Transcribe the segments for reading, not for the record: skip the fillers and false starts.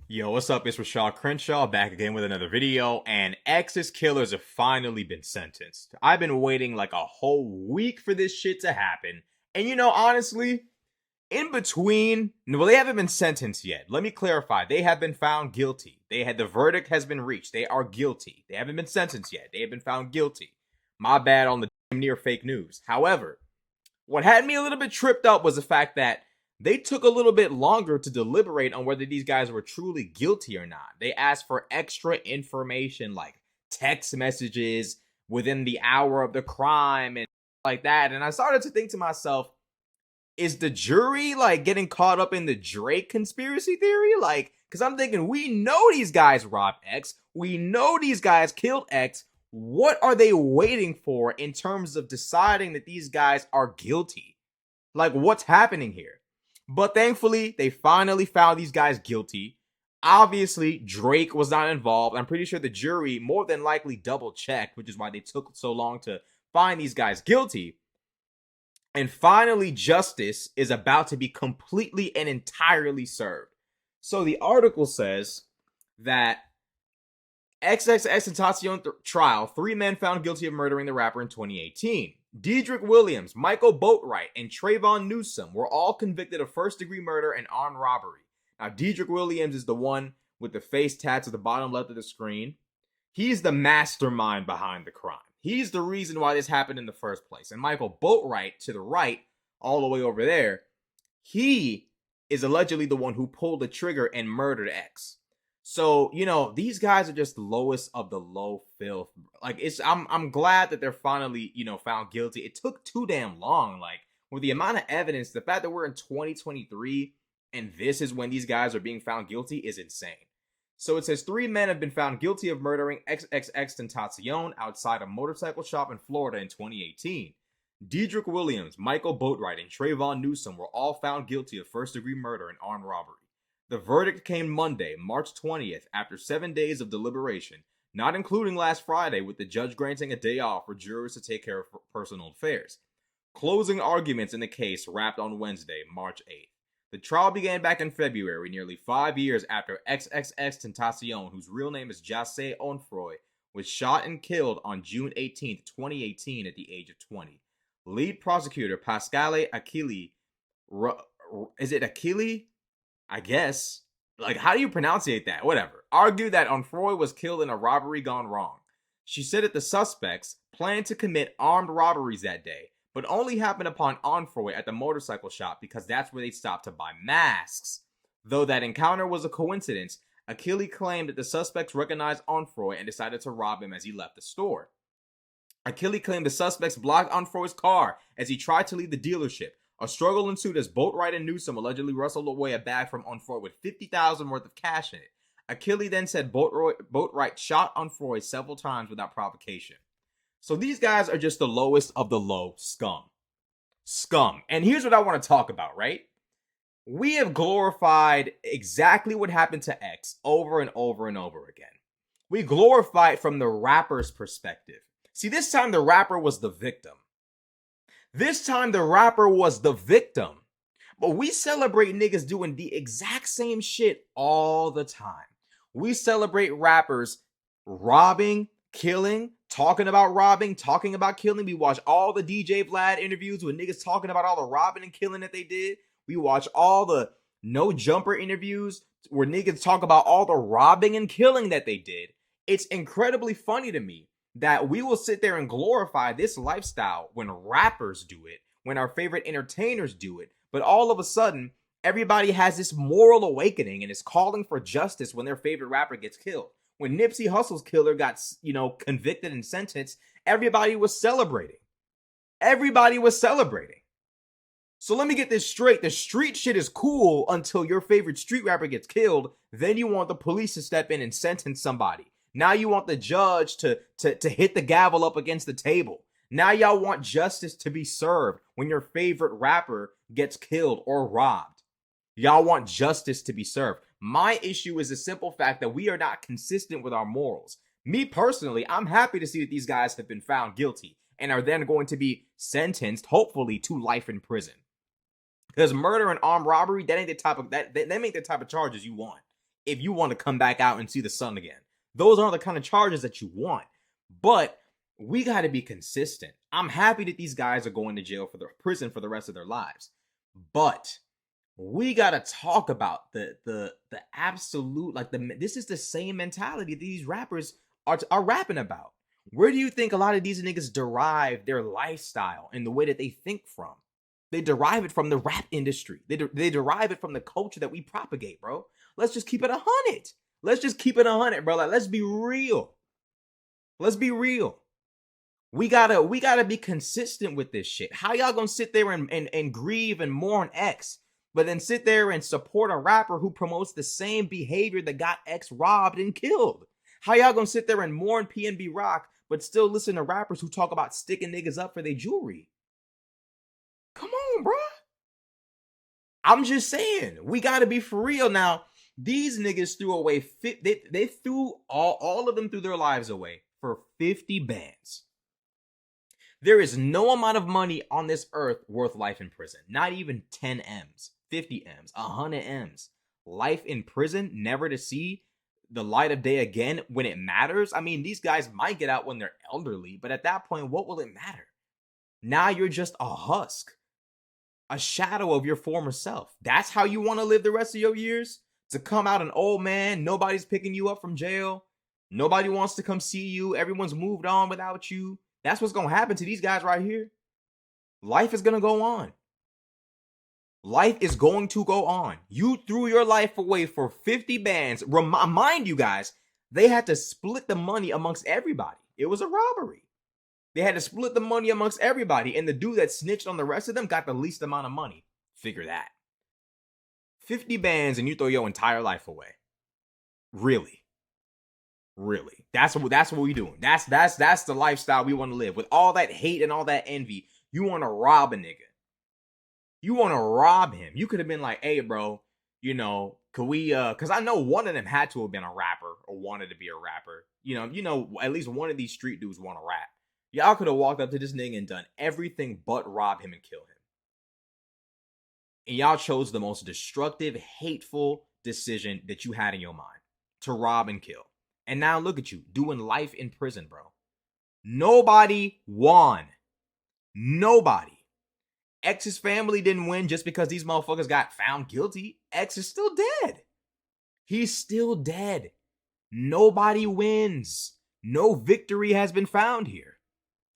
Yo, what's up? It's Rashad Crenshaw back again with another video, and X's killers have finally been sentenced. I've been waiting like a whole week for this shit to happen, and honestly, in between, well, they haven't been sentenced yet. Let me clarify. They have been found guilty. The verdict has been reached. They are guilty. They haven't been sentenced yet. They have been found guilty. My bad on the damn near fake news. However, what had me a little bit tripped up was the fact that they took a little bit longer to deliberate on whether these guys were truly guilty or not. They asked for extra information like text messages within the hour of the crime and like that. And I started to think to myself, is the jury like getting caught up in the Drake conspiracy theory? Like, because I'm thinking, we know these guys robbed X. We know these guys killed X. What are they waiting for in terms of deciding that these guys are guilty? Like, what's happening here? But thankfully, they finally found these guys guilty. Obviously, Drake was not involved. I'm pretty sure the jury more than likely double checked, which is why they took so long to find these guys guilty. And finally, justice is about to be completely and entirely served. So the article says that XXXTentacion trial, 3 men found guilty of murdering the rapper in 2018. Dedrick Williams, Michael Boatwright, and Trayvon Newsom were all convicted of first-degree murder and armed robbery. Now, Dedrick Williams is the one with the face tats at the bottom left of the screen. He's the mastermind behind the crime. He's the reason why this happened in the first place. And Michael Boatwright, to the right, all the way over there, he is allegedly the one who pulled the trigger and murdered X. So, these guys are just the lowest of the low filth. Like, I'm glad that they're finally, found guilty. It took too damn long. Like, with the amount of evidence, the fact that we're in 2023 and this is when these guys are being found guilty is insane. So it says 3 men have been found guilty of murdering XXXTentacion outside a motorcycle shop in Florida in 2018. Dedrick Williams, Michael Boatwright, and Trayvon Newsom were all found guilty of first-degree murder and armed robbery. The verdict came Monday, March 20th, after 7 days of deliberation, not including last Friday, with the judge granting a day off for jurors to take care of personal affairs. Closing arguments in the case wrapped on Wednesday, March 8th. The trial began back in February, nearly 5 years after XXXTentacion, whose real name is Jahseh Onfroy, was shot and killed on June 18, 2018 at the age of 20. Lead prosecutor Pascale Achille, is it Achille? I guess. Like, how do you pronunciate that? Whatever. Argued that Onfroy was killed in a robbery gone wrong. She said that the suspects planned to commit armed robberies that day, but only happened upon Onfroy at the motorcycle shop because that's where they stopped to buy masks. Though that encounter was a coincidence, Achille claimed that the suspects recognized Onfroy and decided to rob him as he left the store. Achille claimed the suspects blocked Onfroy's car as he tried to leave the dealership. A struggle ensued as Boatwright and Newsom allegedly wrestled away a bag from Onfroy with $50,000 worth of cash in it. Achille then said Boatwright shot Onfroy several times without provocation. So these guys are just the lowest of the low scum. Scum. And here's what I want to talk about, right? We have glorified exactly what happened to X over and over and over again. We glorify it from the rapper's perspective. See, this time the rapper was the victim. This time the rapper was the victim. But we celebrate niggas doing the exact same shit all the time. We celebrate rappers robbing, killing, talking about robbing, talking about killing. We watch all the DJ Vlad interviews with niggas talking about all the robbing and killing that they did. We watch all the no jumper interviews where niggas talk about all the robbing and killing that they did. It's incredibly funny to me that we will sit there and glorify this lifestyle when rappers do it, when our favorite entertainers do it, but all of a sudden, everybody has this moral awakening and is calling for justice when their favorite rapper gets killed. When Nipsey Hussle's killer got, convicted and sentenced, everybody was celebrating. Everybody was celebrating. So let me get this straight. The street shit is cool until your favorite street rapper gets killed. Then you want the police to step in and sentence somebody. Now you want the judge to hit the gavel up against the table. Now y'all want justice to be served when your favorite rapper gets killed or robbed. Y'all want justice to be served. My issue is the simple fact that we are not consistent with our morals. Me personally, I'm happy to see that these guys have been found guilty and are then going to be sentenced, hopefully, to life in prison. Because murder and armed robbery, that ain't the type of charges you want. if you want to come back out and see the sun again. Those aren't the kind of charges that you want. But we got to be consistent. I'm happy that these guys are going to jail for prison for the rest of their lives. But we got to talk about the absolute, like, this is the same mentality that these rappers are rapping about. Where do you think a lot of these niggas derive their lifestyle and the way that they think from? They derive it from the rap industry. They derive it from the culture that we propagate, bro. Let's just keep it 100. Let's just keep it 100, bro. Like, let's be real. Let's be real. We gotta be consistent with this shit. How y'all gonna sit there and grieve and mourn X, but then sit there and support a rapper who promotes the same behavior that got X robbed and killed? How y'all gonna sit there and mourn PNB Rock, but still listen to rappers who talk about sticking niggas up for their jewelry? Come on, bro. I'm just saying, we gotta be for real now. These niggas threw away, they threw all of them threw their lives away for 50 bands. There is no amount of money on this earth worth life in prison. Not even 10 M's, 50 M's, 100 M's. Life in prison, never to see the light of day again when it matters. I mean, these guys might get out when they're elderly, but at that point, what will it matter? Now you're just a husk, a shadow of your former self. That's how you want to live the rest of your years? To come out an old man, nobody's picking you up from jail, nobody wants to come see you, everyone's moved on without you. That's what's going to happen to these guys right here. Life is going to go on. Life is going to go on. You threw your life away for 50 bands. Mind you guys, they had to split the money amongst everybody. It was a robbery. They had to split the money amongst everybody. And the dude that snitched on the rest of them got the least amount of money. Figure that. 50 bands and you throw your entire life away. Really? Really? That's what we doing. That's the lifestyle we want to live. With all that hate and all that envy, you want to rob a nigga. You want to rob him. You could have been like, hey, bro, you know, could we, because I know one of them had to have been a rapper or wanted to be a rapper. You know, at least one of these street dudes want to rap. Y'all could have walked up to this nigga and done everything but rob him and kill him. And y'all chose the most destructive, hateful decision that you had in your mind, to rob and kill. And now look at you, doing life in prison, bro. Nobody won. Nobody. X's family didn't win just because these motherfuckers got found guilty. X is still dead. He's still dead. Nobody wins. No victory has been found here.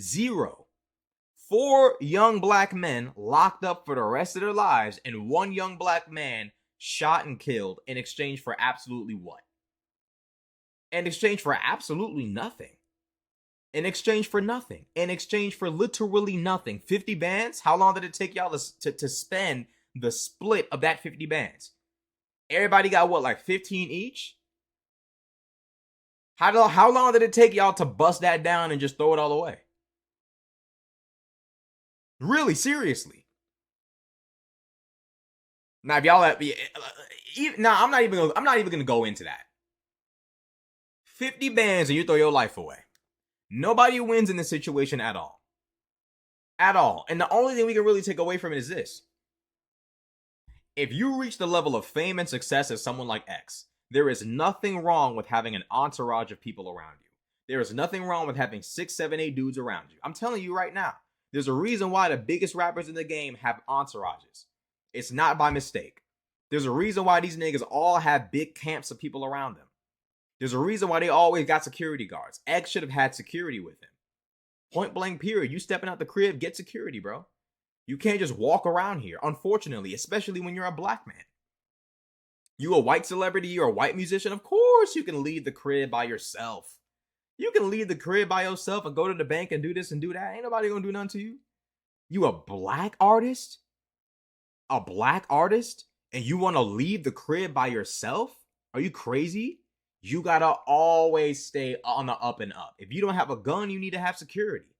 0. 4 young black men locked up for the rest of their lives, and 1 young black man shot and killed in exchange for absolutely what? In exchange for absolutely nothing. In exchange for nothing. In exchange for literally nothing. 50 bands? How long did it take y'all to spend the split of that 50 bands? Everybody got what, like 15 each? How long did it take y'all to bust that down and just throw it all away? Really, seriously. Now, if y'all have, now I'm not even gonna go into that. 50 bands and you throw your life away. Nobody wins in this situation at all. At all. And the only thing we can really take away from it is this. If you reach the level of fame and success as someone like X, there is nothing wrong with having an entourage of people around you. There is nothing wrong with having 6, 7, 8 dudes around you. I'm telling you right now. There's a reason why the biggest rappers in the game have entourages. It's not by mistake. There's a reason why these niggas all have big camps of people around them. There's a reason why they always got security guards. X should have had security with him. Point blank period. You stepping out the crib, get security, bro. You can't just walk around here, unfortunately, especially when you're a black man. You a white celebrity, you're a white musician, of course you can leave the crib by yourself. You can leave the crib by yourself and go to the bank and do this and do that. Ain't nobody gonna do nothing to you. You a black artist? A black artist? And you want to leave the crib by yourself? Are you crazy? You gotta always stay on the up and up. If you don't have a gun, you need to have security.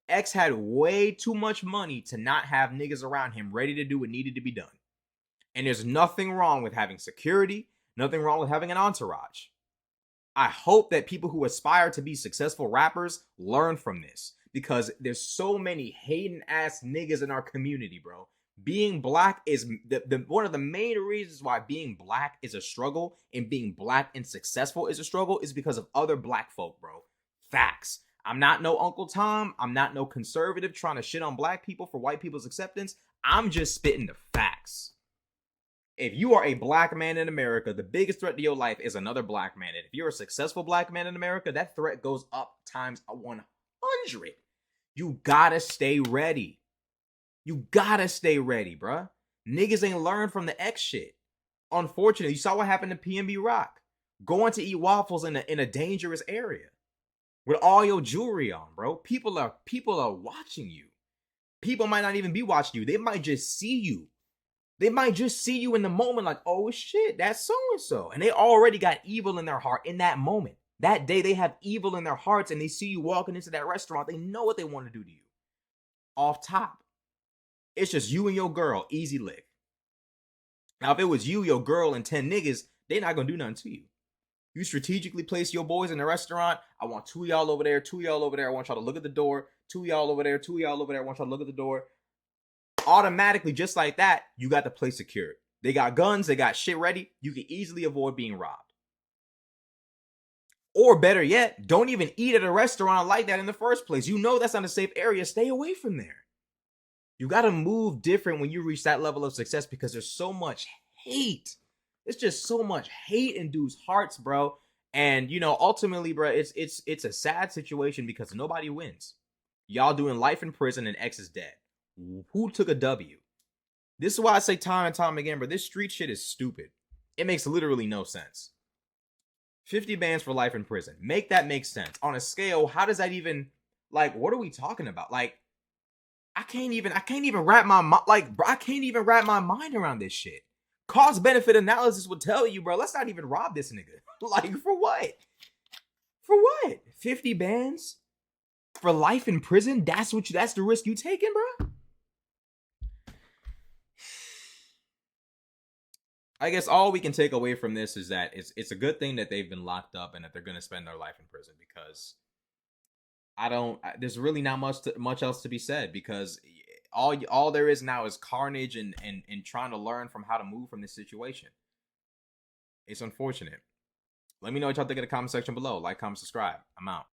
X had way too much money to not have niggas around him ready to do what needed to be done. And there's nothing wrong with having security, nothing wrong with having an entourage. I hope that people who aspire to be successful rappers learn from this, because there's so many hating ass niggas in our community, bro. Being black is one of the main reasons why being black is a struggle and being black and successful is a struggle is because of other black folk, bro. Facts. I'm not no Uncle Tom. I'm not no conservative trying to shit on black people for white people's acceptance. I'm just spitting the facts. If you are a black man in America, the biggest threat to your life is another black man. And if you're a successful black man in America, that threat goes up times 100. You gotta stay ready. You gotta stay ready, bruh. Niggas ain't learned from the X shit. Unfortunately, you saw what happened to PNB Rock. Going to eat waffles in a dangerous area with all your jewelry on, bro. People are watching you. People might not even be watching you. They might just see you. They might just see you in the moment like, oh shit, that's so-and-so. And they already got evil in their heart in that moment. That day they have evil in their hearts and they see you walking into that restaurant. They know what they want to do to you. Off top. It's just you and your girl, easy lick. Now, if it was you, your girl, and 10 niggas, they not gonna do nothing to you. You strategically place your boys in the restaurant. I want 2 of y'all over there, 2 of y'all over there. I want y'all to look at the door. 2 of y'all over there, 2 of y'all over there. I want y'all to look at the door. Automatically, just like that, you got the place secured. They got guns, they got shit ready. You can easily avoid being robbed. Or better yet, don't even eat at a restaurant like that in the first place. You know that's not a safe area. Stay away from there. You got to move different when you reach that level of success because there's so much hate. It's just so much hate in dudes' hearts, bro. And, you know, ultimately, bro, it's a sad situation because nobody wins. Y'all doing life in prison and X is dead. Who took a W? This is why I say time and time again, bro, this street shit is stupid. It makes literally no sense. 50 bands for life in prison. Make that make sense. On a scale, how does that even, like, what are we talking about? Like, I can't even wrap my mind around this shit. Cost benefit analysis would tell you, bro, let's not even rob this nigga. Like, for what? For what? 50 bands for life in prison? That's the risk you taking, bro? I guess all we can take away from this is that it's a good thing that they've been locked up and that they're going to spend their life in prison because there's really not much else to be said because all there is now is carnage and trying to learn from how to move from this situation. It's unfortunate. Let me know what y'all think in the comment section below. Like, comment, subscribe. I'm out.